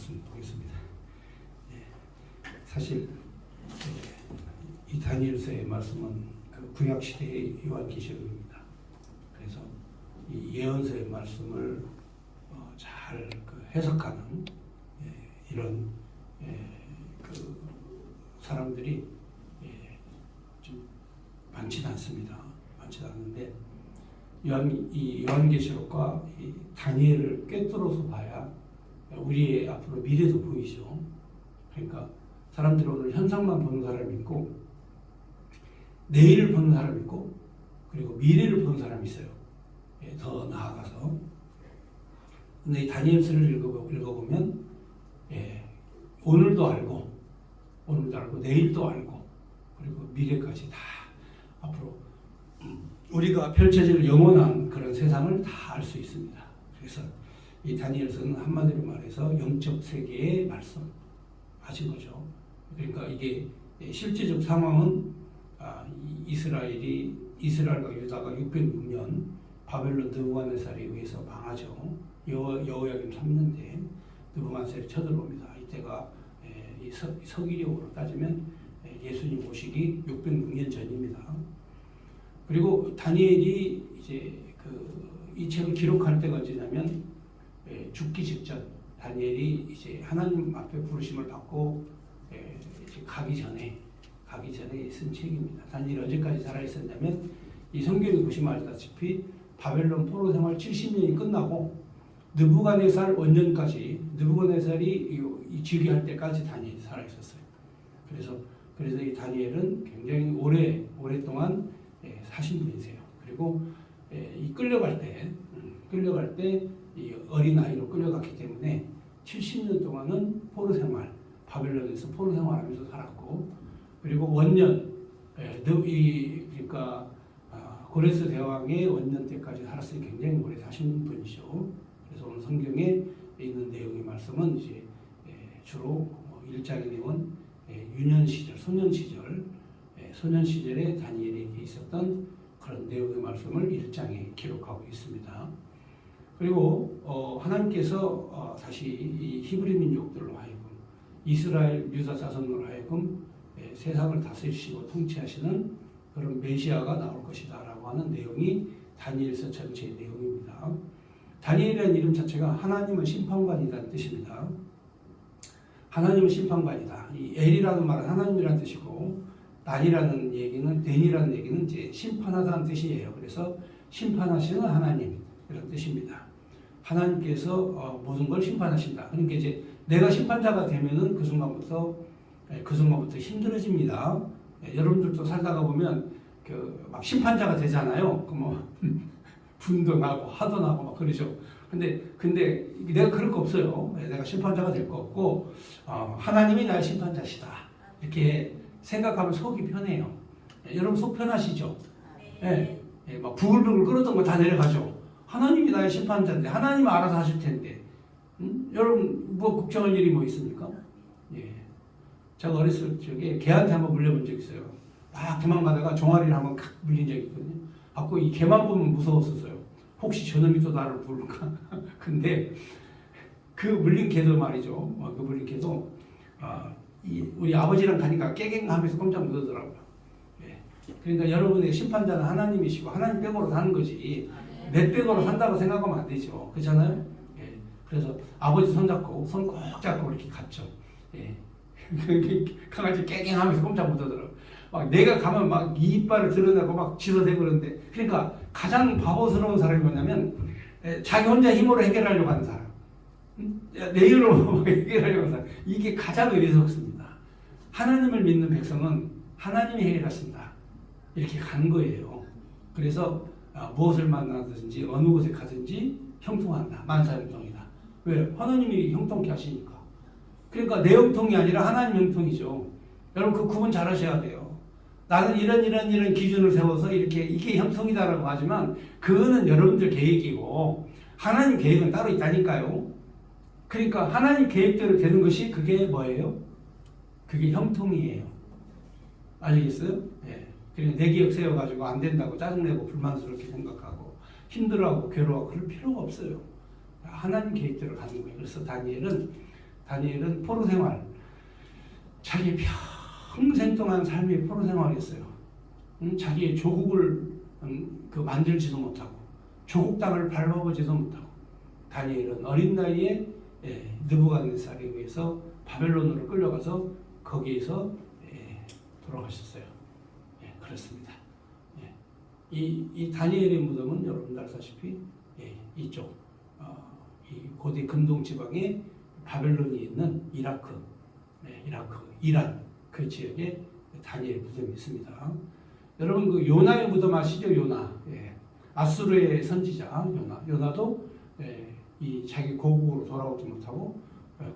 말씀 보겠습니다. 사실 이 다니엘서의 말씀은 그 구약 시대의 요한계시록입니다. 그래서 이 예언서의 말씀을 잘 해석하는 이런 그 사람들이 좀 많지는 않습니다. 많지는 않는데 이 요한계시록과 이 다니엘을 꿰뚫어서 봐야 우리의 앞으로 미래도 보이죠. 그러니까 사람들이 오늘 현상만 보는 사람이 있고 내일을 보는 사람이 있고 그리고 미래를 보는 사람이 있어요. 더 나아가서 근데 이 다니엘서를 읽어보면 오늘도 알고 내일도 알고 그리고 미래까지 다 앞으로 우리가 펼쳐질 영원한 그런 세상을 다 알 수 있습니다. 그래서 이 다니엘서는 한마디로 말해서 영적 세계의 말씀 하신 거죠. 그러니까 이게 실제적 상황은 이스라엘과 유다가 606년 바벨론 느부갓네살에 의해서 망하죠. 여호야김 3년대 느부갓네살이 쳐들어옵니다. 이때가 서기력으로 따지면 예수님 오시기 606년 전입니다. 그리고 다니엘이 이제 이 책을 기록할 때가 언제냐면 죽기 직전 다니엘이 이제 하나님 앞에 부르심을 받고 이제 가기 전에 쓴 책입니다. 다니엘이 언제까지 살아 있었냐면 이 성경에 보시면 알다시피 바벨론 포로 생활 70년이 끝나고 느부갓네살 원년까지 느부갓네살이 즉위할 때까지 다니엘이 살아 있었어요. 그래서 이 다니엘은 굉장히 오랫동안 사신 분이세요. 그리고 이 끌려갈 때 이 어린 아이로 끌려갔기 때문에 70년 동안은 포로 생활, 바벨론에서 포로 생활하면서 살았고, 그리고 원년 그러니까 고레스 대왕의 원년 때까지 살았으니 굉장히 오래 사신 분이죠. 그래서 오늘 성경에 있는 내용의 말씀은 이제 주로 1장의 내용은 유년 시절, 소년 시절에 다니엘에게 있었던 그런 내용의 말씀을 1장에 기록하고 있습니다. 그리고 하나님께서 다시 이 히브리 민족들로 하여금 이스라엘 유다 자손으로 하여금 세상을 다스리시고 통치하시는 그런 메시아가 나올 것이다 라고 하는 내용이 다니엘서 전체의 내용입니다. 다니엘이라는 이름 자체가 하나님은 심판관이라는 뜻입니다. 하나님은 심판관이다. 이 엘이라는 말은 하나님이라는 뜻이고 난이라는 얘기는 이제 심판하다는 뜻이에요. 그래서 심판하시는 하나님 이런 뜻입니다. 하나님께서 모든 걸 심판하신다. 그러니까 이제 내가 심판자가 되면은 그 순간부터 힘들어집니다. 여러분들도 살다가 보면 막 심판자가 되잖아요. 분도 나고 화도 나고 막 그러죠. 근데 내가 그럴 거 없어요. 내가 심판자가 될 거 없고 하나님이 나의 심판자시다. 이렇게 생각하면 속이 편해요. 여러분 속 편하시죠? 막 부글부글 끓었던 거 다 내려가죠. 하나님이 나의 심판자인데 하나님이 알아서 하실 텐데 여러분 뭐 걱정할 일이 뭐 있습니까? 제가 어렸을 적에 개한테 한번 물려본 적 있어요. 막 도망가다가 종아리를 한번 칵 물린 적이 있거든요. 갖고 이 개만 보면 무서웠었어요. 혹시 저놈이 또 나를 부를까? 근데 그 물린 개도 말이죠. 그 물린 개도 우리 아버지랑 가니까 깨갱하면서 깜짝 놀라더라고요. 그러니까 여러분의 심판자는 하나님이시고 하나님 백으로 사는 거지 내 백으로 산다고 생각하면 안 되죠. 그렇잖아요? 그래서 아버지 손 꼭 잡고 이렇게 갔죠. 강아지 깨갱하면서 깜짝 놀라더라고요. 막 내가 가면 막 이빨을 드러내고 막 짖어대고 그러는데 그러니까 가장 바보스러운 사람이 뭐냐면 자기 혼자 힘으로 해결하려고 하는 사람. 내 힘으로 해결하려고 하는 사람. 이게 가장 어리석습니다. 하나님을 믿는 백성은 하나님이 해결하신다. 이렇게 가는 거예요. 그래서 무엇을 만나든지 어느 곳에 가든지 형통한다. 만사형통이다. 왜? 하나님이 형통케 하시니까. 그러니까 내 형통이 아니라 하나님 형통이죠. 여러분 그 구분 잘 하셔야 돼요. 나는 이런 기준을 세워서 이게 형통이다라고 하지만 그거는 여러분들 계획이고 하나님 계획은 따로 있다니까요. 그러니까 하나님 계획대로 되는 것이 그게 뭐예요? 그게 형통이에요. 아시겠어요? 그냥 내 계획 세워가지고 안 된다고 짜증내고 불만스럽게 생각하고 힘들어하고 괴로워하고 그럴 필요가 없어요. 하나님 계획대로 가는 거예요. 그래서 다니엘은 다니엘은 포로 생활, 자기 평생 동안 삶이 포로 생활이었어요. 자기의 조국을 만들지도 못하고 조국 땅을 밟아보지도 못하고 다니엘은 어린 나이에 느부갓네살에 의해서 바벨론으로 끌려가서 거기에서 돌아가셨어요. 그렇습니다. 이 다니엘의 무덤은 여러분들 알다시피 이쪽 이 고대 근동 지방에 바벨론이 있는 이라크, 이란 그 지역에 다니엘 무덤이 있습니다. 여러분 그 요나의 무덤 아시죠? 요나. 아수르의 선지자 요나도 이 자기 고국으로 돌아오지 못하고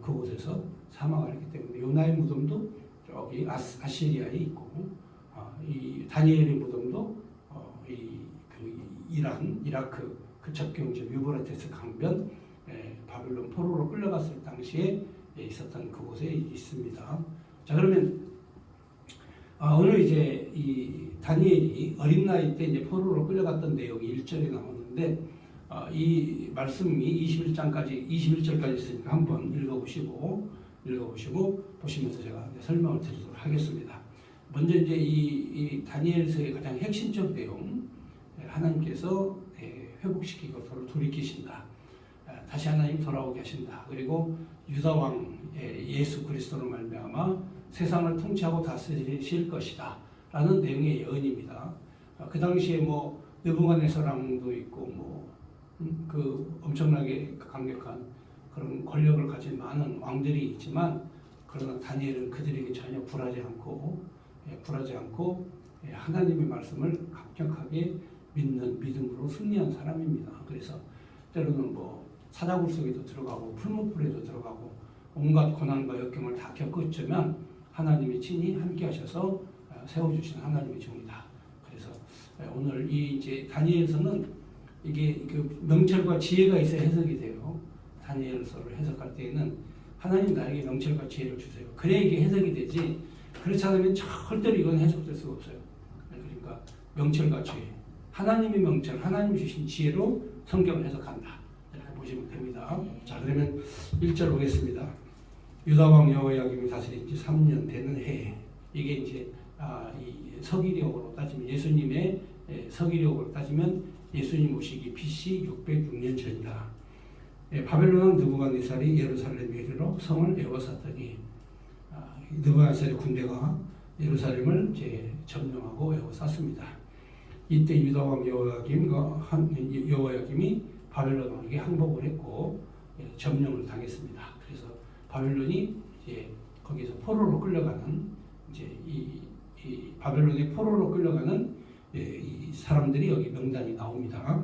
그곳에서 사망을 했기 때문에 요나의 무덤도 저기 아시리아에 있고 이 다니엘의 무덤도 이란, 이라크 그 접경지 유브라테스 강변 바벨론 포로로 끌려갔을 당시에 있었던 그곳에 있습니다. 자 그러면 오늘 이제 이 다니엘이 어린 나이 때 이제 포로로 끌려갔던 내용이 1절에 나오는데 이 말씀이 21절까지 있으니까 한번 읽어보시고 보시면서 제가 설명을 드리도록 하겠습니다. 먼저 이제 이 다니엘서의 가장 핵심적 내용, 하나님께서 회복시키고 돌이키신다. 다시 하나님 돌아오게 하신다. 그리고 유다 왕 예수 그리스도로 말미암아 세상을 통치하고 다스리실 것이다. 라는 내용의 예언입니다. 그 당시에 뭐 느부갓네살 왕도 있고 그 엄청나게 강력한 그런 권력을 가진 많은 왕들이 있지만 그러나 다니엘은 그들에게 전혀 굴하지 않고 하나님의 말씀을 강력하게 믿는 믿음으로 승리한 사람입니다. 그래서 때로는 뭐 사자굴 속에도 들어가고 풀무불에도 들어가고 온갖 고난과 역경을 다 겪었지만 하나님이 친히 함께 하셔서 세워주신 하나님의 종이다. 그래서 오늘 이 이제 다니엘서는 이게 그 명철과 지혜가 있어야 해석이 돼요. 다니엘서를 해석할 때에는 하나님 나에게 명철과 지혜를 주세요. 그래야 이게 해석이 되지. 그렇지 않으면 절대로 이건 해석될 수가 없어요. 그러니까 명철과 지혜, 하나님의 명철, 하나님이 주신 지혜로 성경을 해석한다. 이렇게 보시면 됩니다. 자 그러면 1절 보겠습니다. 유다 왕 여호야김이 다스린 지 3년 되는 해. 이게 이제 이 서기력으로 따지면 예수님의 서기력으로 따지면 예수님 오시기 BC 606년 전이다. 바벨론 왕 느부갓네살이 예루살렘에 이르러 성을 에워쌌더니 느부갓네살의 군대가 예루살렘을 이제 점령하고 에워쌌습니다. 이때 유다 왕 여호야김이 바벨론 왕에게 항복을 했고 점령을 당했습니다. 그래서 바벨론이 이제 거기서 포로로 끌려가는 이제 이 바벨론의 포로로 끌려가는 이 사람들이 여기 명단이 나옵니다.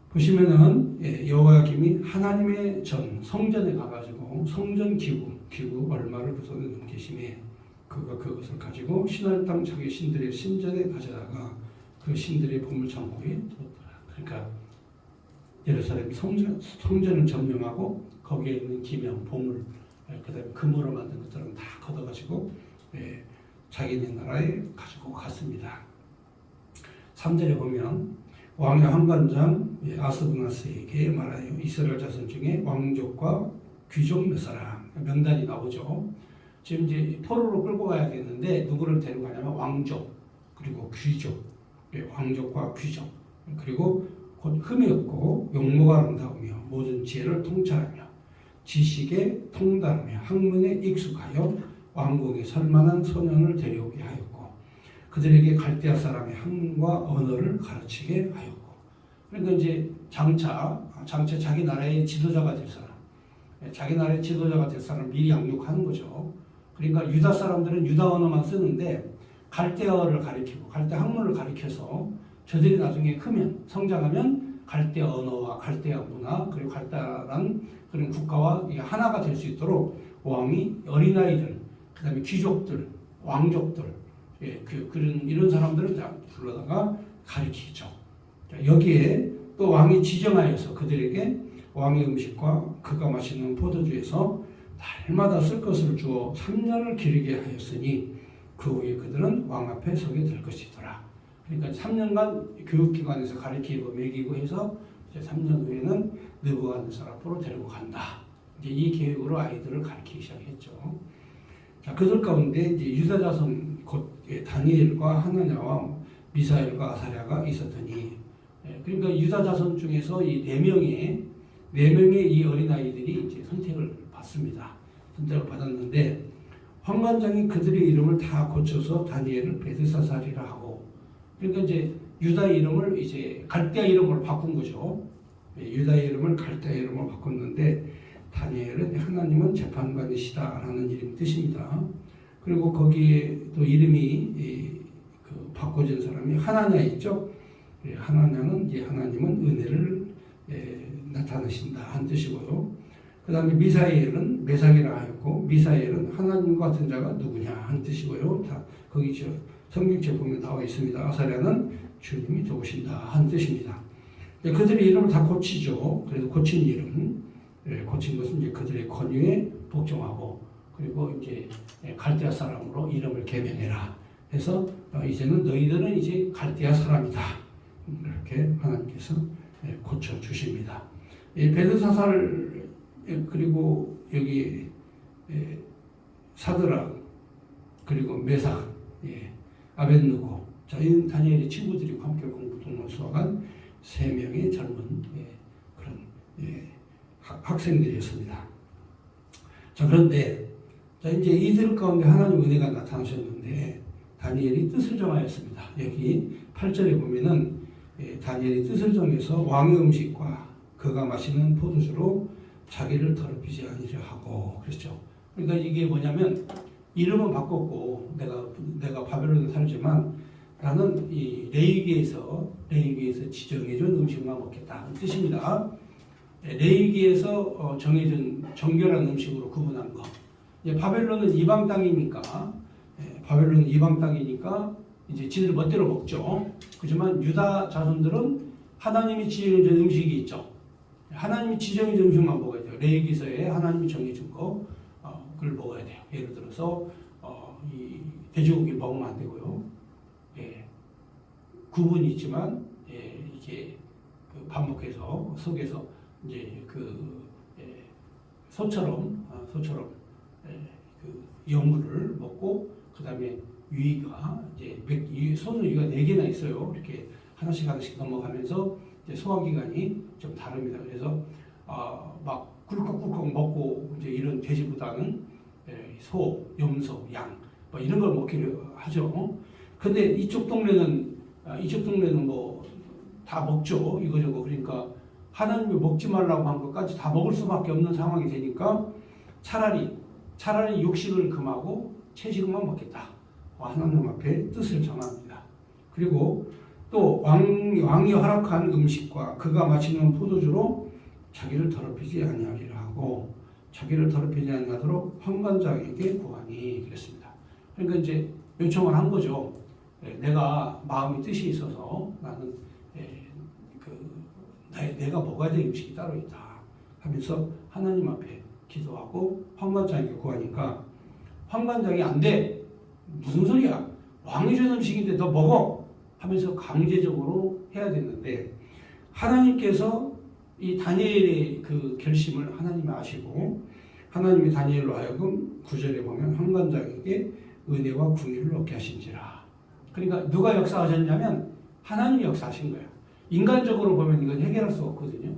보시면은 여호야김이 하나님의 전 성전에 가가지고 성전 기구 얼마를 부서에 넘기심에 그가 그것을 가지고 신할 땅 자기 신들의 신전에 가져다가 그 신들의 보물 창고에 두었더라. 그러니까 예루살렘 성전을 점령하고 거기에 있는 기명, 보물, 그다음에 금으로 만든 것들은 다 걷어가지고 자기네 나라에 가지고 갔습니다. 3절에 보면 왕의 한관장 아스브나스에게 말하여 이스라엘 자손 중에 왕족과 귀족 몇 사람 명단이 나오죠. 지금 이제 포로로 끌고 가야 되는데 누구를 데려가냐면 왕족 그리고 귀족, 왕족과 귀족 그리고 곧 흠이 없고 용모가 아름다우며 모든 지혜를 통찰하며 지식에 통달하며 학문에 익숙하여 왕궁에 설만한 소년을 데려오게 하였고 그들에게 갈대아 사람의 학문과 언어를 가르치게 하였고 그러니까 이제 장차 자기 나라의 지도자가 될 사람 자기 나라의 지도자가 될 사람을 미리 양육하는 거죠. 그러니까 유다 사람들은 유다 언어만 쓰는데 갈대아어를 가르치고 갈대아 학문을 가르쳐서 저들이 나중에 크면 성장하면 갈대아 언어와 갈대아 문화 그리고 갈대아라는 그런 국가와 하나가 될 수 있도록 왕이 어린아이들 그다음에 귀족들 왕족들 이런 사람들을 다 불러다가 가르치죠. 여기에 또 왕이 지정하여서 그들에게 왕의 음식과 그가 마시는 포도주에서 달마다 쓸 것을 주어 3년을 기르게 하였으니 그 후에 그들은 왕 앞에 서게 될 것이더라. 그러니까 3년간 교육기관에서 가르치고 먹이고 해서 이제 3년 후에는 느부갓네살 앞으로 데리고 간다. 이제 이 계획으로 아이들을 가르치기 시작했죠. 자, 그들 가운데 이제 유다 자손 곧 다니엘과 하나냐와 미사엘과 아사랴가 있었더니, 그러니까 유다 자손 중에서 이 네 명의 이 어린 아이들이 이제 선택을 받습니다. 선택을 받았는데 환관장이 그들의 이름을 다 고쳐서 다니엘을 베드사살이라 하고, 그러니까 이제 유다 이름을 이제 갈대아 이름으로 바꾼 거죠. 유다 이름을 갈대아 이름으로 바꿨는데 다니엘은 하나님은 재판관이시다라는 이름 뜻입니다. 그리고 거기에 또 이름이 그 바꿔진 사람이 하나냐 있죠. 하나냐는 이제 하나님은 은혜를 나타내신다 한 뜻이고요. 그 다음에 미사엘은 메삭이라 하였고, 미사엘은 하나님과 같은 자가 누구냐 한 뜻이고요. 다 거기 성경책에 보면 나와 있습니다. 아사랴는 주님이 도우신다 한 뜻입니다. 그들의 이름을 다 고치죠. 그래서 고친 이름, 고친 것은 이제 그들의 권유에 복종하고, 그리고 이제 갈대아 사람으로 이름을 개명해라 해서 이제는 너희들은 이제 갈대아 사람이다. 이렇게 하나님께서 고쳐 주십니다. 베드사살 그리고 여기 사드락 그리고 메삭, 아벳느고, 자, 이 다니엘의 친구들이 함께 공부 동로 수학한 3명의 젊은 그런 학생들이었습니다. 자, 그런데 자, 이제 이들 가운데 하나님 은혜가 나타나셨는데 다니엘이 뜻을 정하였습니다. 여기 8절에 보면은 다니엘이 뜻을 정해서 왕의 음식과 그가 마시는 포도주로 자기를 더럽히지 아니려 하고 그랬죠. 그러니까 이게 뭐냐면 이름은 바꿨고 내가 바벨론에 살지만 나는 이 레위기에서 지정해준 음식만 먹겠다 그 뜻입니다. 레위기에서 정해준 정결한 음식으로 구분한 거. 바벨론은 이방 땅이니까 이제 지들 멋대로 먹죠. 그렇지만 유다 자손들은 하나님이 지정해준 음식이 있죠. 하나님이 지정해준 음식만 먹어야 돼요. 레위기서에 하나님이 정해준 거 그걸 먹어야 돼요. 예를 들어서 이 돼지고기 먹으면 안 되고요. 구분이 있지만 이게 그 반복해서 속에서 이제 소처럼 그 영물을 먹고 그 다음에 위가 이제 소는 위가 4개나 있어요. 이렇게 하나씩 넘어가면서 이제 소화기관이 좀 다릅니다. 그래서 막 꿀꺽꿀꺽 먹고 이제 이런 돼지보다는 소, 염소, 양 뭐 이런 걸 먹기로 하죠. 근데 이쪽 동네는 뭐 다 먹죠. 이거저거. 그러니까 하나님이 먹지 말라고 한 것까지 다 먹을 수밖에 없는 상황이 되니까 차라리 육식을 금하고 채식만 먹겠다. 하나님 앞에 뜻을 정합니다. 그리고 또 왕이 허락한 음식과 그가 마시는 포도주로 자기를 더럽히지 아니하리라 하고 자기를 더럽히지 아니하도록 환관장에게 구하니 그랬습니다. 그러니까 이제 요청을 한 거죠. 내가 마음의 뜻이 있어서 나는 내가 먹어야 될 음식이 따로 있다 하면서 하나님 앞에 기도하고 환관장에게 구하니까 환관장이 안 돼. 무슨 소리야? 왕이 준 음식인데 너 먹어 하면서 강제적으로 해야 됐는데 하나님께서 이 다니엘의 그 결심을 하나님이 아시고 하나님이 다니엘로 하여금 9절에 보면 환관장에게 은혜와 궁유를 얻게 하신지라. 그러니까 누가 역사하셨냐면 하나님이 역사하신 거예요. 인간적으로 보면 이건 해결할 수 없거든요.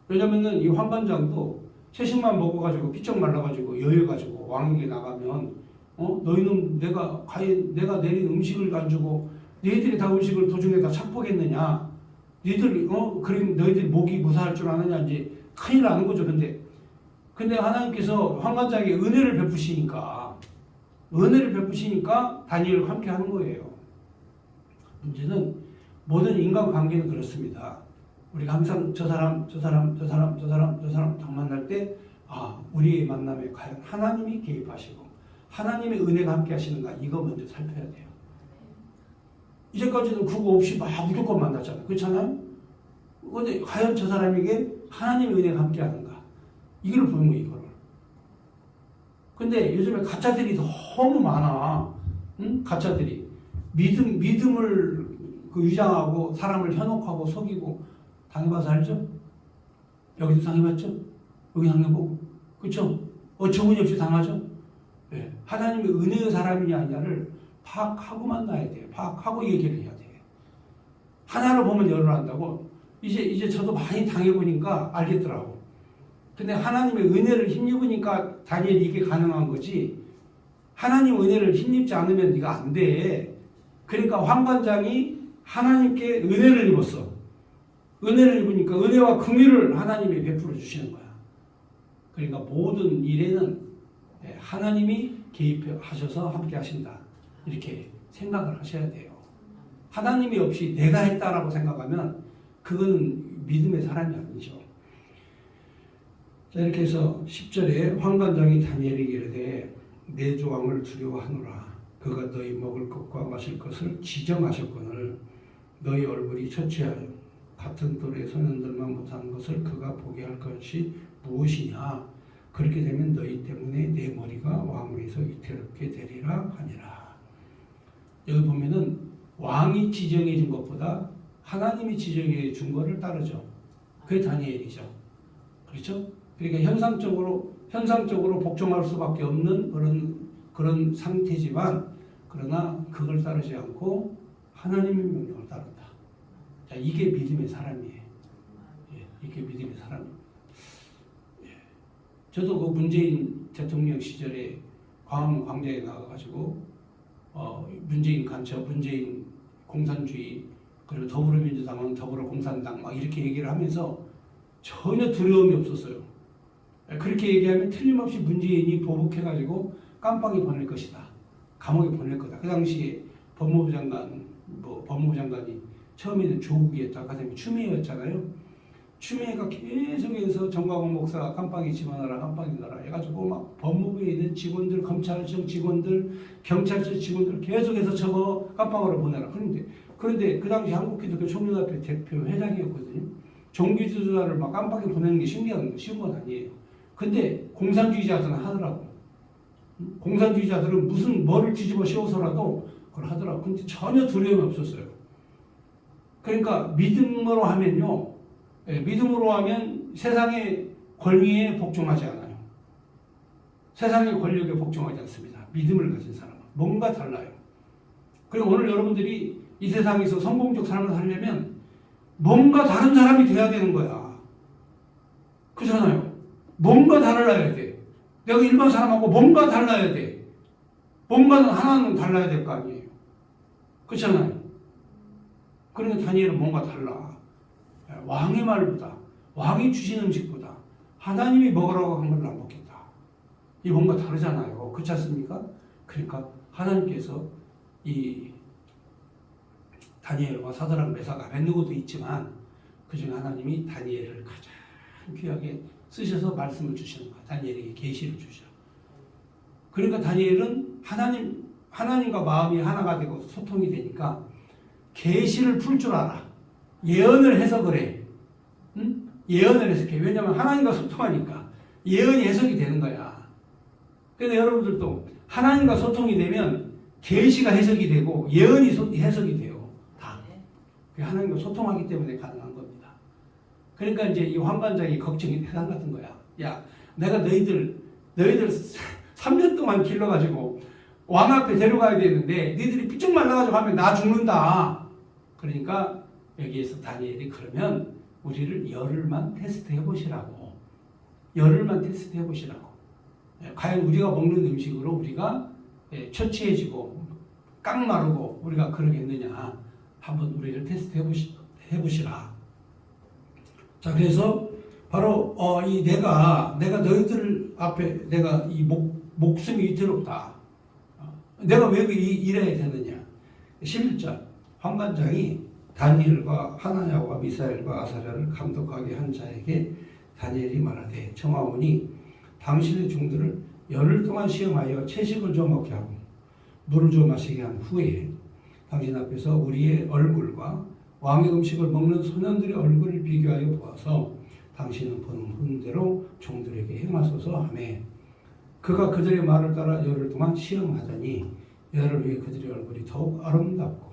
왜냐면은 이 환관장도 채식만 먹어가지고 피쩍 말라가지고 여여가지고 왕에게 나가면 너희는 내가 내린 음식을 안 주고 너희들이 다 음식을 도중에 다 착복했느냐? 그럼 너희들이 목이 무사할 줄 아느냐? 이제 큰일 나는 거죠. 근데 하나님께서 환관장에게 은혜를 베푸시니까 다니엘과 함께 하는 거예요. 문제는 모든 인간관계는 그렇습니다. 우리가 항상 저 사람 딱 만날 때 우리의 만남에 과연 하나님이 개입하시고 하나님의 은혜가 함께 하시는가 이거 먼저 살펴야 돼요. 이제까지는 그거 없이 막 무조건 만났잖아요. 그렇잖아요? 근데 과연 저 사람에게 하나님의 은혜가 함께 하는가 이걸 보는 거예요. 이거를. 근데 요즘에 가짜들이 너무 많아. 응? 가짜들이 믿음을 위장하고 사람을 현혹하고 속이고 당해봐서 알죠? 여기도 당해봤죠? 여기 당해보고 그렇죠? 어처구니 없이 당하죠? 예. 하나님의 은혜의 사람이냐 아니냐를 파악하고만 나야 돼요. 파악하고 얘기를 해야 돼요. 하나를 보면 열을 안다고. 이제 저도 많이 당해보니까 알겠더라고. 근데 하나님의 은혜를 힘입으니까 다니엘이 이게 가능한 거지. 하나님 은혜를 힘입지 않으면 이거 안 돼. 그러니까 환관장이 하나님께 은혜를 입었어. 은혜를 입으니까 은혜와 긍휼을 하나님이 베풀어 주시는 거야. 그러니까 모든 일에는 하나님이 개입하셔서 함께 하신다. 이렇게 생각을 하셔야 돼요. 하나님이 없이 내가 했다라고 생각하면 그건 믿음의 사람이 아니죠. 자, 이렇게 해서 10절에 환관장이 다니엘에게 이르되 내 조항을 두려워하노라. 그가 너희 먹을 것과 마실 것을 지정하셨거늘 너희 얼굴이 처치하여 같은 또래 소년들만 못하는 것을 그가 보게 할 것이 무엇이냐. 그렇게 되면 너희 때문에 내 머리가 왕위에서 위태롭게 되리라 하니라. 여기 보면은 왕이 지정해 준 것보다 하나님이 지정해 준 것을 따르죠. 그게 다니엘이죠. 그렇죠? 그러니까 현상적으로 복종할 수밖에 없는 그런 상태지만, 그러나 그걸 따르지 않고 하나님의 명령을 따른다. 자, 이게 믿음의 사람이에요. 예, 이게 믿음의 사람. 예. 저도 그 문재인 대통령 시절에 광화문 광장에 나가가지고 문재인 간첩, 문재인 공산주의, 그리고 더불어민주당은 더불어공산당 막 이렇게 얘기를 하면서 전혀 두려움이 없었어요. 그렇게 얘기하면 틀림없이 문재인이 보복해가지고 깜빵에 보낼 것이다. 감옥에 보낼 거다. 그 당시에 법무부 장관이 처음에는 조국이었다. 그 다음에 추미애였잖아요. 추미애가 계속해서 정광훈 목사 깜빵에 집어넣어라, 깜빵에 넣어라 해가지고 막 법무부에 있는 직원들, 검찰청 직원들, 경찰청 직원들 계속해서 저거 깜빵으로 보내라. 그런데 그 당시 한국기독교 총연합회 대표 회장이었거든요. 종교 지도자를 막 깜빵에 보내는 게 쉬운 건 아니에요. 근데 공산주의자들은 하더라고. 공산주의자들은 무슨 뭐를 뒤집어 씌워서라도 그걸 하더라고. 근데 전혀 두려움이 없었어요. 그러니까 믿음으로 하면요. 믿음으로 하면 세상의 권위에 복종하지 않아요. 세상의 권력에 복종하지 않습니다. 믿음을 가진 사람은. 뭔가 달라요. 그리고 오늘 여러분들이 이 세상에서 성공적 삶을 살려면 뭔가 다른 사람이 돼야 되는 거야. 그렇잖아요. 뭔가 달라야 돼. 내가 일반 사람하고 뭔가 달라야 돼. 뭔가는 하나는 달라야 될 거 아니에요. 그렇잖아요. 그러니까 다니엘은 뭔가 달라. 왕의 말보다, 왕이 주신 음식보다 하나님이 먹으라고 한 걸 안 먹겠다. 이 뭔가 다르잖아요. 그렇지 않습니까? 그러니까 하나님께서 이 다니엘과 사드락 메삭 아벤느고도 있지만 그 중에 하나님이 다니엘을 가장 귀하게 쓰셔서 말씀을 주시는 거야. 다니엘에게 계시를 주셔. 그러니까 다니엘은 하나님과 마음이 하나가 되고 소통이 되니까 계시를 풀 줄 알아. 예언을 해석을 해. 응? 예언을 해석해. 왜냐하면 하나님과 소통하니까 예언이 해석이 되는 거야. 그런데 여러분들도 하나님과 소통이 되면 계시가 해석이 되고 예언이 해석이 돼요. 다. 하나님과 소통하기 때문에 가능한 겁니다. 그러니까 이제 이 환관장이 걱정이 대단 같은 거야. 야, 내가 너희들 3년 동안 길러가지고 왕 앞에 데려가야 되는데 너희들이 삐쭉 말라가지고 하면 나 죽는다. 그러니까 여기에서 다니엘이 그러면 우리를 열흘만 테스트해 보시라고. 열흘만 테스트해 보시라고. 과연 우리가 먹는 음식으로 우리가 처치해지고 깡마르고 우리가 그러겠느냐. 한번 우리를 테스트해 보시라. 자, 그래서 바로 내가 너희들 앞에 내가 이 목숨이 위태롭다. 내가 왜 이래야 되느냐. 11절 환관장이 다니엘과 하나냐와 미사엘과 아사랴를 감독하게 한 자에게 다니엘이 말하되 청하오니 당신의 종들을 열흘 동안 시험하여 채식을 좀 먹게 하고 물을 좀 마시게 한 후에 당신 앞에서 우리의 얼굴과 왕의 음식을 먹는 소년들의 얼굴을 비교하여 보아서 당신은 보는 대로 종들에게 행하소서 하며 그가 그들의 말을 따라 열흘 동안 시험하더니 열흘 후에 그들의 얼굴이 더욱 아름답고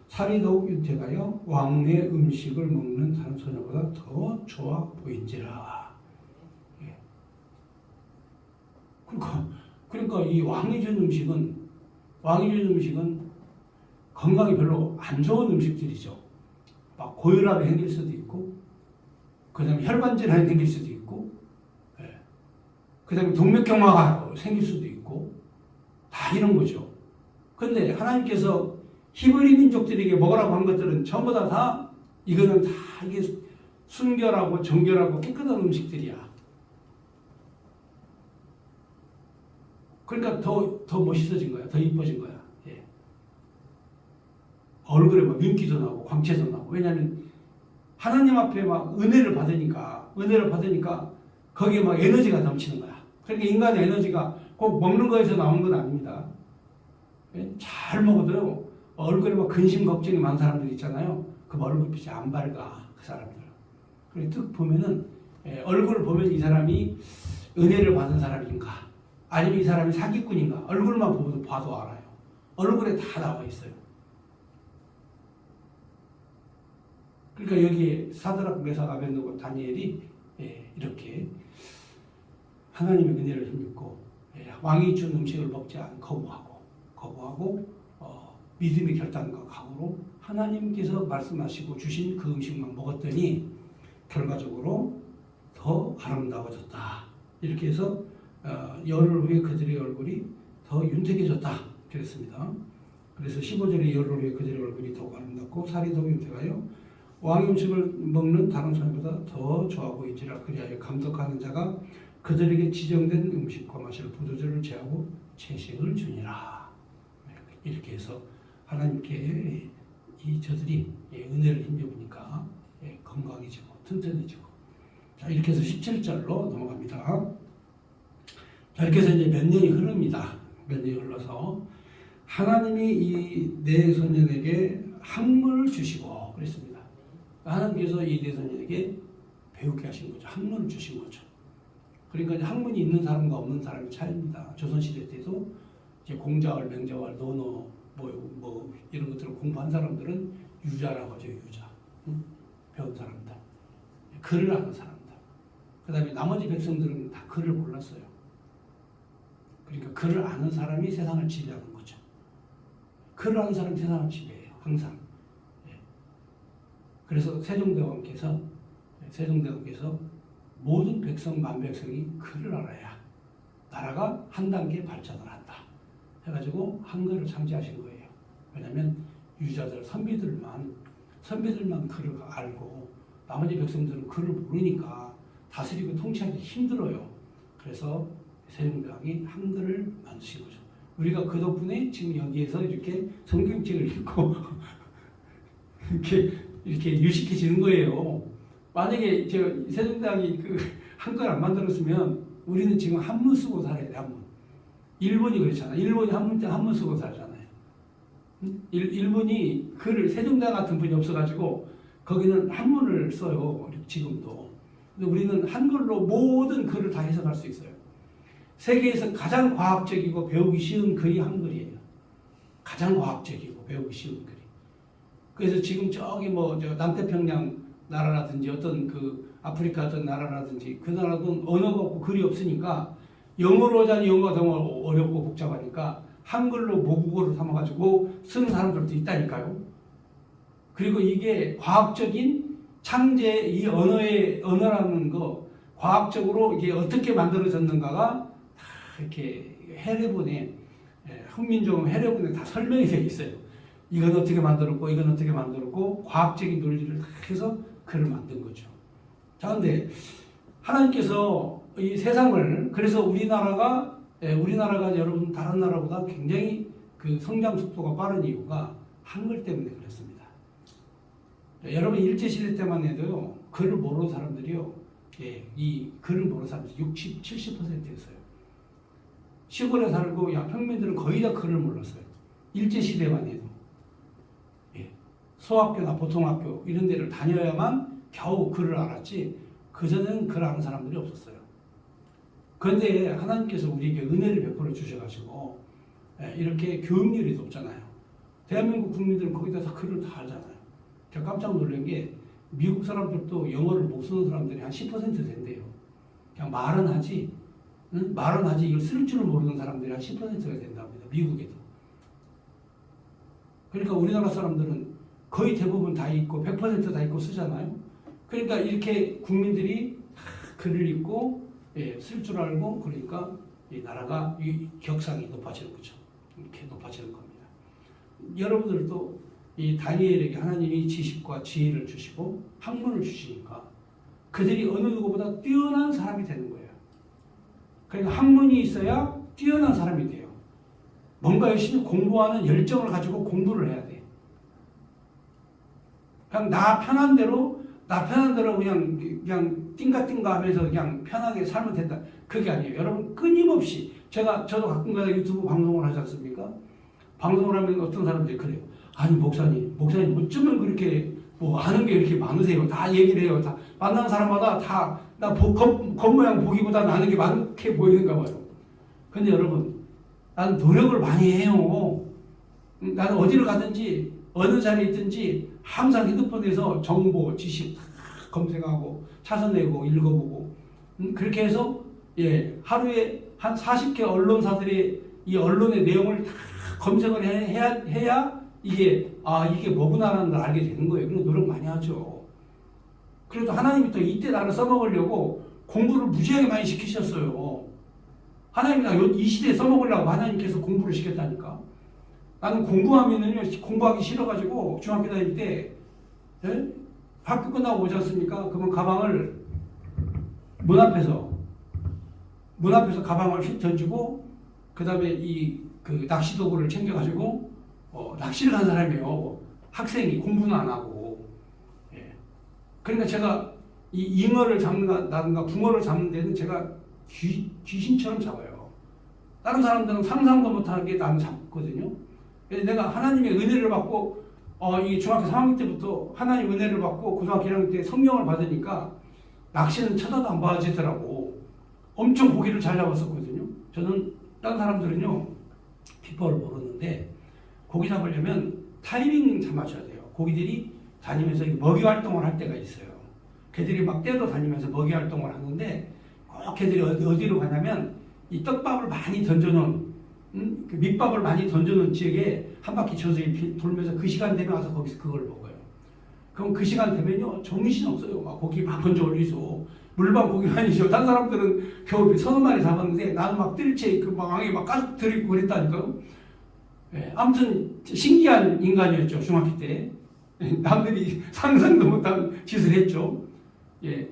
살이 더욱 윤택하여 왕의 음식을 먹는 다른 소녀보다 더 좋아 보인지라. 그러니까 이 왕이 준 음식은 건강에 별로 안 좋은 음식들이죠. 막 고혈압이 생길 수도 있고, 그 다음에 혈관 질환이 생길 수도 있고, 예. 그 다음에 동맥경화가 생길 수도 있고, 다 이런 거죠. 근데 하나님께서 히브리 민족들에게 먹으라고 한 것들은 전부 다 이거는 다 이게 순결하고 정결하고 깨끗한 음식들이야. 그러니까 더 멋있어진 거야. 더 이뻐진 거야. 예. 얼굴에 막 윤기도 나고 광채도 나고. 왜냐하면 하나님 앞에 막 은혜를 받으니까 거기에 막 에너지가 넘치는 거야. 그러니까 인간의 에너지가 꼭 먹는 거에서 나오는 건 아닙니다. 예? 잘 먹어도요. 얼굴에 막 근심 걱정이 많은 사람들 있잖아요. 그 얼굴빛이 안 밝아. 그 사람들. 그래서 딱 보면은 얼굴을 보면 이 사람이 은혜를 받은 사람인가 아니면 이 사람이 사기꾼인가 얼굴만 봐도 알아요. 얼굴에 다 나와 있어요. 그러니까 여기에 사드락 메삭 아벳느고 다니엘이 이렇게 하나님의 은혜를 힘입고 왕이 준 음식을 먹지 않고 거부하고 믿음의 결단과 각오로 하나님께서 말씀하시고 주신 그 음식만 먹었더니 결과적으로 더 아름다워졌다. 이렇게 해서 열흘 후에 그들의 얼굴이 더 윤택해졌다. 그랬습니다. 그래서 15절에 열흘 후에 그들의 얼굴이 더 아름답고 살이 더 윤택하여 왕의 음식을 먹는 다른 사람보다 더 좋아 보이지라. 그리하여 감독하는 자가 그들에게 지정된 음식과 마실 포도주를 제하고 채식을 주니라. 이렇게 해서 하나님께 저들이 은혜를 힘입으니까 건강해지고 튼튼해지고. 자, 이렇게 해서 17절로 넘어갑니다. 자, 이렇게 해서 이제 몇 년이 흐릅니다. 몇 년이 흘러서 하나님이 이 내소년에게 학문을 주시고 그랬습니다. 하나님께서 이 내소년에게 배우게 하신 거죠. 학문을 주신 거죠. 그러니까 이제 학문이 있는 사람과 없는 사람의 차이입니다. 조선시대 때도 이제 공자월, 맹자월, 논어 뭐 이런 것들을 공부한 사람들은 유자라고 하죠. 유자. 배운 사람들. 글을 아는 사람들. 그 다음에 나머지 백성들은 다 글을 몰랐어요. 그러니까 글을 아는 사람이 세상을 지배하는 거죠. 글을 아는 사람이 세상을 지배해요. 항상. 그래서 세종대왕께서 모든 백성 만백성이 글을 알아야 나라가 한 단계 발전을 한다. 해가지고 한글을 창제하신 거예요. 왜냐하면 유자들 선비들만 글을 알고 나머지 백성들은 글을 모르니까 다스리고 통치하기 힘들어요. 그래서 세종대왕이 한글을 만드신 거죠. 우리가 그 덕분에 지금 여기에서 이렇게 성경책을 읽고 이렇게 유식해지는 거예요. 만약에 세종대왕이 그 한글 안 만들었으면 우리는 지금 한문 쓰고 살아야 돼. 한문. 일본이 그렇잖아. 일본이 한문 쓰고 살잖아요. 일본이 글을 세종대왕 같은 분이 없어가지고 거기는 한문을 써요. 지금도. 근데 우리는 한글로 모든 글을 다 해석할 수 있어요. 세계에서 가장 과학적이고 배우기 쉬운 글이 한글이에요. 가장 과학적이고 배우기 쉬운 글이. 그래서 지금 저기 남태평양 나라라든지 어떤 그 아프리카 어떤 나라라든지 그 나라는 언어가 없고 글이 없으니까 영어로 하자니 영어가 너무 어렵고 복잡하니까 한글로 모국어를 삼아가지고 쓰는 사람들도 있다니까요. 그리고 이게 과학적인 창제 이 언어라는 거 과학적으로 이게 어떻게 만들어졌는가가 다 이렇게 해례본에 훈민정음 해례본에 다 설명이 되어 있어요. 이건 어떻게 만들었고 이건 어떻게 만들었고 과학적인 논리를 다 해서 글을 만든 거죠. 자, 근데 하나님께서 이 세상을 그래서 우리나라가 여러분 다른 나라보다 굉장히 그 성장 속도가 빠른 이유가 한글 때문에 그렇습니다. 여러분 일제시대 때만 해도요 글을 모르는 사람들이요 이 글을 모르는 사람들이 60, 70%였어요. 시골에 살고 평민들은 거의 다 글을 몰랐어요. 일제시대만 해도 소학교나 보통학교 이런 데를 다녀야만 겨우 글을 알았지 그전에는 글 아는 사람들이 없었어요. 그런데 하나님께서 우리에게 은혜를 베풀어 주셔가지고 이렇게 교육률이 높잖아요. 대한민국 국민들은 거기다 다 글을 다 알잖아요. 제가 깜짝 놀란 게 미국 사람들도 영어를 못 쓰는 사람들이 한 10% 된대요. 그냥 말은 하지 응? 말은 하지 이걸 쓸 줄을 모르는 사람들이 한 10%가 된답니다. 미국에도. 그러니까 우리나라 사람들은 거의 대부분 다 읽고 100%다 읽고 쓰잖아요. 그러니까 이렇게 국민들이 글을 읽고 쓸 줄 알고 그러니까 이 나라가 이 격상이 높아지는 거죠. 이렇게 높아지는 겁니다. 여러분들도 이 다니엘에게 하나님이 지식과 지혜를 주시고 학문을 주시니까 그들이 어느 누구보다 뛰어난 사람이 되는 거예요. 그러니까 학문이 있어야 뛰어난 사람이 돼요. 뭔가 열심히 공부하는 열정을 가지고 공부를 해야 돼. 그냥 나 편한 대로 그냥 띵가띵가 하면서 그냥 편하게 살면 된다. 그게 아니에요. 여러분 끊임없이 저도 가끔가다 유튜브 방송을 하지 않습니까? 방송을 하면 어떤 사람들이 그래요. 아니 목사님 어쩌면 그렇게 뭐 아는 게 이렇게 많으세요. 다 얘기를 해요. 다 만나는 사람마다 다 나 겉모양 보기보다 아는 게 많게 보이는가 봐요. 근데 여러분 나는 노력을 많이 해요. 나는 어디를 가든지 어느 자리에 있든지 항상 핸드폰에서 정보, 지식 검색하고 찾아내고 읽어보고 그렇게 해서 하루에 한 40개 언론사들이 이 언론의 내용을 다 검색을 해야 이게 뭐구나라는 걸 알게 되는 거예요. 그래서 노력 많이 하죠. 그래도 하나님이 또 이때 나를 써먹으려고 공부를 무지하게 많이 시키셨어요. 하나님이 이 시대에 써먹으려고 하나님께서 공부를 시켰다니까. 나는 공부하면은요, 공부하기 싫어가지고 중학교 다닐 때 학교 끝나고 오지 않습니까? 그러면 가방을 문 앞에서 가방을 휙 던지고 그 다음에 그 낚시 도구를 챙겨가지고 낚시를 간 사람이에요. 학생이 공부는 안 하고. 그러니까 제가 이 잉어를 잡는다든가 붕어를 잡는 데는 제가 귀신처럼 잡아요. 다른 사람들은 상상도 못하게 나는 잡거든요. 내가 하나님의 은혜를 받고 이 중학교 3학년 때부터 하나님 은혜를 받고 고등학교 1학년 때 성령을 받으니까 낚시는 쳐다도 안 봐지더라고. 엄청 고기를 잘 잡았었거든요. 저는 다른 사람들은요 비법을 모르는데 고기 잡으려면 타이밍 잘 맞춰야 돼요. 고기들이 다니면서 먹이 활동을 할 때가 있어요. 걔들이 막 떼도 다니면서 먹이 활동을 하는데 꼭 걔들이 어디로 가냐면 이 떡밥을 많이 던져놓은 그 밑밥을 많이 던져놓은 지역에 한 바퀴 저수지 돌면서 그 시간 되면 와서 거기서 그걸 먹어요. 그럼 그 시간 되면요 정신 없어요. 막 고기 막 건져 올리죠. 물방 고기만이죠. 다른 사람들은 겨우 서너 마리 잡았는데 나는 막 뜰채 그 망에 막 가득 들이고 그랬다니까요. 아무튼 신기한 인간이었죠 중학교 때. 남들이 상상도 못한 짓을 했죠.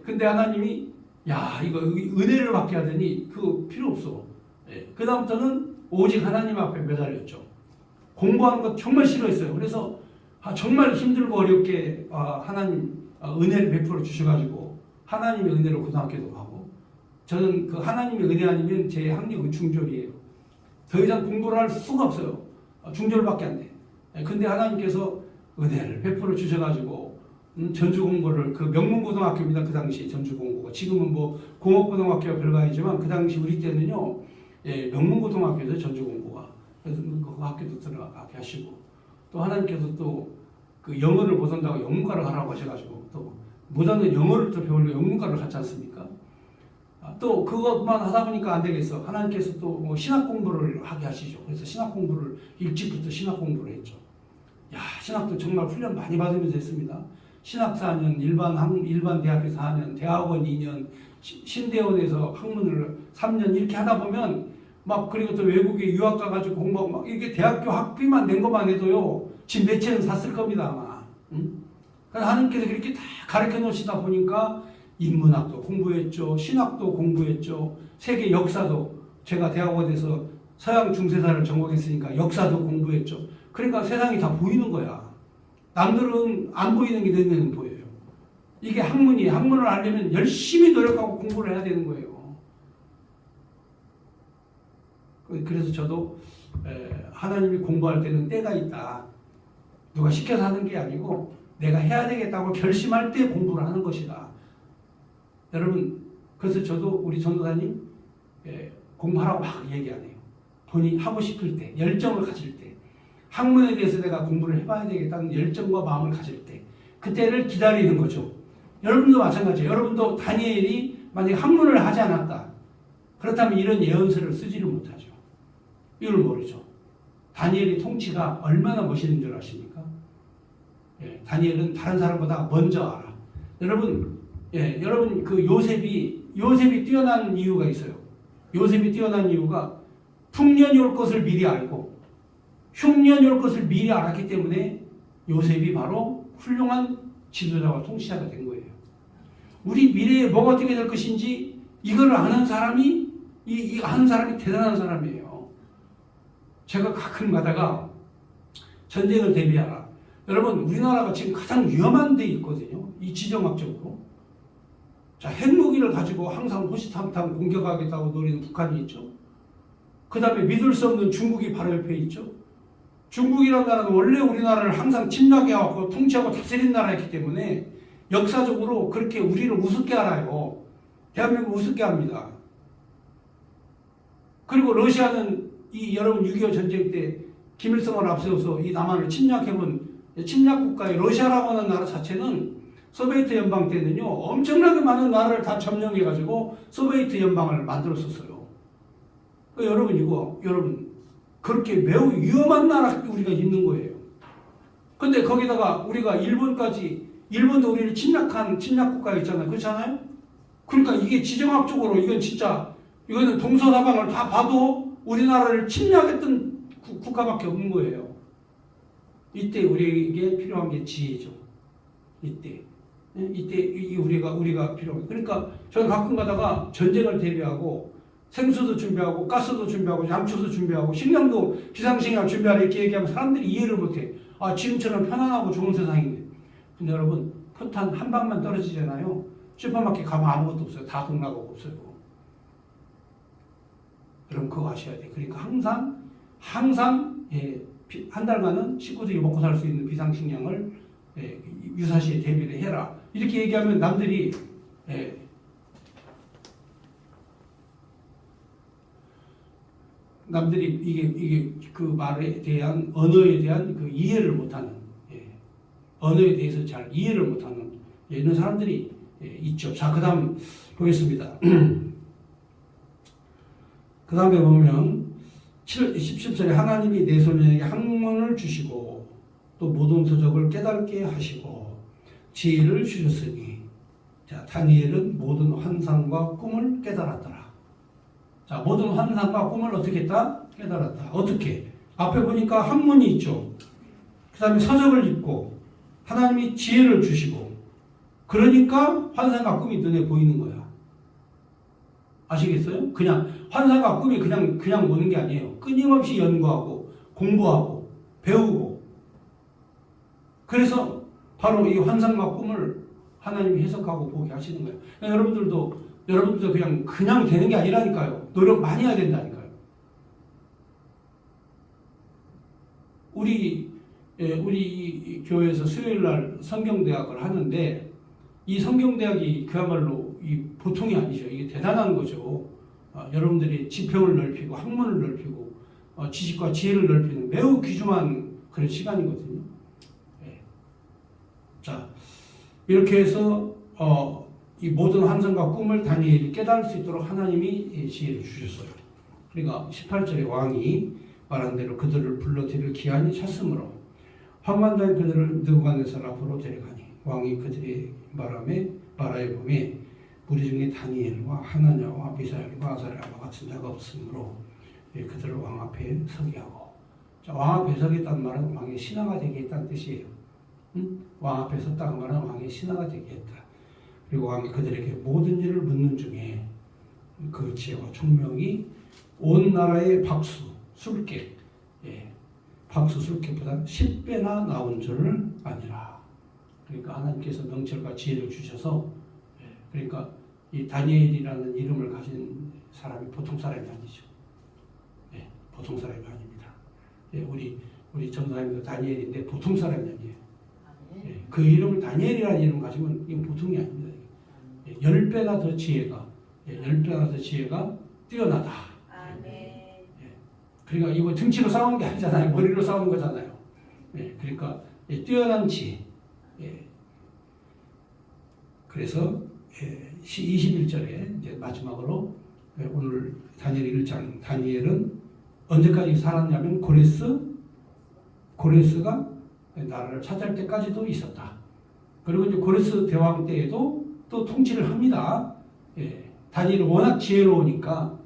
근데 하나님이 이거 은혜를 받게 하더니 그거 필요 없어. 그 다음부터는 오직 하나님 앞에 매달렸죠. 공부하는 거 정말 싫어했어요. 그래서 정말 힘들고 어렵게 하나님 은혜를 베풀어 주셔가지고 하나님의 은혜로 고등학교도 가고 저는 그 하나님의 은혜 아니면 제 학력은 중졸이에요. 더 이상 공부를 할 수가 없어요. 중졸밖에 안 돼. 근데 하나님께서 은혜를 베풀어 주셔가지고 전주공고를 그 명문고등학교입니다. 그 당시 전주공고가 지금은 뭐 공업고등학교가 별거 아니지만 그 당시 우리 때는요 명문고등학교에서 전주공고가 그래서 그 학교도 들어가게 하시고 또 하나님께서 또 그 영어를 보선다고 영문과를 가라고 하셔가지고 또 못하는 영어를 또 배우려고 영문과를 갔지 않습니까? 또 그것만 하다 보니까 안 되겠어. 하나님께서 또 뭐 신학 공부를 하게 하시죠. 그래서 신학 공부를 일찍부터 신학 공부를 했죠. 신학도 정말 훈련 많이 받으면서 했습니다. 신학 4년, 일반 대학교 4년, 대학원 2년, 신대원에서 학문을 3년 이렇게 하다 보면 막 그리고 또 외국에 유학 가가지고 공부하고 막 이게 대학교 학비만 낸 것만 해도요 집 몇 채는 샀을 겁니다 아마. 그래서 하나님께서 그렇게 다 가르쳐 놓으시다 보니까 인문학도 공부했죠, 신학도 공부했죠, 세계 역사도 제가 대학원에서 서양 중세사를 전공했으니까 역사도 공부했죠. 그러니까 세상이 다 보이는 거야. 남들은 안 보이는 게 내 눈에는 보여요. 이게 학문이에요. 학문을 알려면 열심히 노력하고 공부를 해야 되는 거예요. 그래서 저도 하나님이 공부할 때는 때가 있다. 누가 시켜서 하는 게 아니고 내가 해야 되겠다고 결심할 때 공부를 하는 것이다. 여러분, 그래서 저도 우리 전도사님 공부하라고 막 얘기 안 해요. 본인이 하고 싶을 때, 열정을 가질 때, 학문에 대해서 내가 공부를 해봐야 되겠다는 열정과 마음을 가질 때, 그때를 기다리는 거죠. 여러분도 마찬가지예요. 여러분도 다니엘이 만약에 학문을 하지 않았다. 그렇다면 이런 예언서를 쓰지를 못하죠. 이걸 모르죠. 다니엘의 통치가 얼마나 멋있는 줄 아십니까? 예, 다니엘은 다른 사람보다 먼저 알아. 여러분, 예, 여러분 그 요셉이 뛰어난 이유가 있어요. 요셉이 뛰어난 이유가 풍년이 올 것을 미리 알고 흉년이 올 것을 미리 알았기 때문에 요셉이 바로 훌륭한 지도자와 통치자가 된 거예요. 우리 미래에 뭐가 어떻게 될 것인지 이걸 아는 사람이 이 아는 사람이 대단한 사람이에요. 제가 가끔 가다가 전쟁을 대비하라. 여러분 우리나라가 지금 가장 위험한 데 있거든요. 이 지정학적으로. 자, 핵무기를 가지고 항상 호시탐탐 공격하겠다고 노리는 북한이 있죠. 그 다음에 믿을 수 없는 중국이 바로 옆에 있죠. 중국이라는 나라는 원래 우리나라를 항상 침략해왔고 통치하고 다스린 나라였기 때문에 역사적으로 그렇게 우리를 우습게 알아요. 대한민국을 우습게 합니다. 그리고 러시아는 여러분 6.25 전쟁 때 김일성을 앞세워서 이 남한을 침략해본 침략국가의 러시아라고 하는 나라 자체는 소비에트 연방 때는요 엄청나게 많은 나라를 다 점령해가지고 소비에트 연방을 만들었었어요. 여러분 그렇게 매우 위험한 나라 우리가 있는 거예요. 근데 거기다가 우리가 일본도 우리를 침략한 침략국가 있잖아요. 그렇잖아요? 그러니까 이게 지정학적으로 이거는 동서남방을 다 봐도 우리나라를 침략했던 국가밖에 없는 거예요. 이때 우리에게 필요한 게 지혜죠. 이때 우리가 필요한. 그러니까 저는 가끔 가다가 전쟁을 대비하고 생수도 준비하고 가스도 준비하고 양초도 준비하고 식량도 비상식량 준비하라 이렇게 얘기하면 사람들이 이해를 못해. 아, 지금처럼 편안하고 좋은 세상인데. 근데 여러분 포탄 한 방만 떨어지잖아요. 슈퍼마켓 가면 아무것도 없어요. 다 동나고 없어요. 여러분 그거 아셔야 돼. 그러니까 항상 한 달간은 식구들이 먹고 살 수 있는 비상식량을 유사시에 대비를 해라. 이렇게 얘기하면 남들이 이게 그 말에 대한 언어에 대한 그 이해를 못하는 언어에 대해서 잘 이해를 못하는 이런 사람들이 있죠. 자, 그다음 보겠습니다. 그 다음에 보면 17절에 하나님이 내 소년에게 학문을 주시고 또 모든 서적을 깨닫게 하시고 지혜를 주셨으니 자, 다니엘은 모든 환상과 꿈을 깨달았더라. 자, 모든 환상과 꿈을 어떻게 했다? 깨달았다. 어떻게? 앞에 보니까 학문이 있죠. 그 다음에 서적을 읽고 하나님이 지혜를 주시고 그러니까 환상과 꿈이 눈에 보이는 거야. 아시겠어요? 그냥 환상과 꿈이 그냥 오는 게 아니에요. 끊임없이 연구하고 공부하고 배우고 그래서 바로 이 환상과 꿈을 하나님이 해석하고 보게 하시는 거예요. 여러분들도 그냥 되는 게 아니라니까요. 노력 많이 해야 된다니까요. 우리 교회에서 수요일 날 성경대학을 하는데 이 성경대학이 그야말로 이 보통이 아니죠. 이게 대단한 거죠. 여러분들이 지평을 넓히고 학문을 넓히고 지식과 지혜를 넓히는 매우 귀중한 그런 시간이거든요. 네. 자, 이렇게 해서 이 모든 환상과 꿈을 다니엘이 깨달을 수 있도록 하나님이 지혜를 주셨어요. 그러니까 18절에 왕이 말한 대로 그들을 불러들일 기한이 찼으므로 환관자인 그들을 느부갓네살 앞으로 데려가니 왕이 그들의 말하여 보매 무리 중에 다니엘과 하나냐와 미사엘과 아사랴와 같은 자가 없으므로 그들을 왕 앞에 서게 하고. 자, 왕 앞에 서겠다는 말은 왕의 신하가 되게 했다는 뜻이에요. 왕 앞에 섰다는 말은 왕의 신하가 되게 했다. 그리고 왕이 그들에게 모든 일을 묻는 중에 그 지혜와 총명이 온 나라의 박수, 술객, 박수 술객보다 10배나 나온 줄 아니라. 그러니까 하나님께서 명철과 지혜를 주셔서 그러니까 이 다니엘이라는 이름을 가진 사람이 보통 사람이 아니죠. 보통 사람이 아닙니다. 우리 전사님도 다니엘인데 보통 사람이 아니에요. 그 이름을 다니엘이라는 이름 가지면 이건 보통이 아닙니다. 10배나 더 지혜가 10배나 더 지혜가 뛰어나다. 그러니까 이거 등치로 싸우는 게 아니잖아요. 머리로 싸우는 거잖아요. 그러니까 뛰어난 지혜. 그래서 21절에 이제 마지막으로 오늘 다니엘 1장, 다니엘은 언제까지 살았냐면 고레스가 나라를 차지할 때까지도 있었다. 그리고 이제 고레스 대왕 때에도 또 통치를 합니다. 다니엘은 워낙 지혜로우니까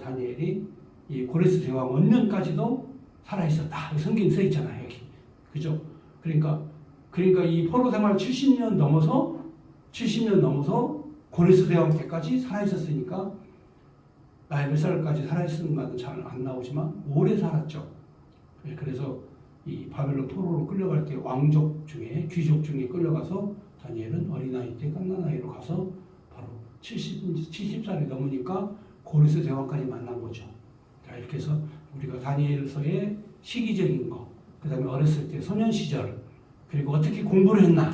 다니엘이 이 고레스 대왕 원년까지도 살아 있었다. 성경에 써 있잖아요, 여기. 그죠? 그러니까 이 포로 생활 70년 넘어서 고레스 대왕 때까지 살아 있었으니까 나이 몇 살까지 살아 있었는 건 잘 안 나오지만 오래 살았죠. 그래서 이 바벨론 포로로 끌려갈 때 왕족 중에 귀족 중에 끌려가서 다니엘은 어린아이 때 갓난아이로 가서 바로 70살이 넘으니까 고레스 대왕까지 만난 거죠. 자, 이렇게 해서 우리가 다니엘서의 시기적인 거, 그 다음에 어렸을 때 소년 시절, 그리고 어떻게 공부를 했나,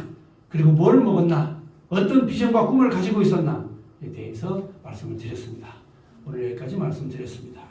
그리고 뭘 먹었나, 어떤 비전과 꿈을 가지고 있었나에 대해서 말씀을 드렸습니다. 오늘 여기까지 말씀드렸습니다.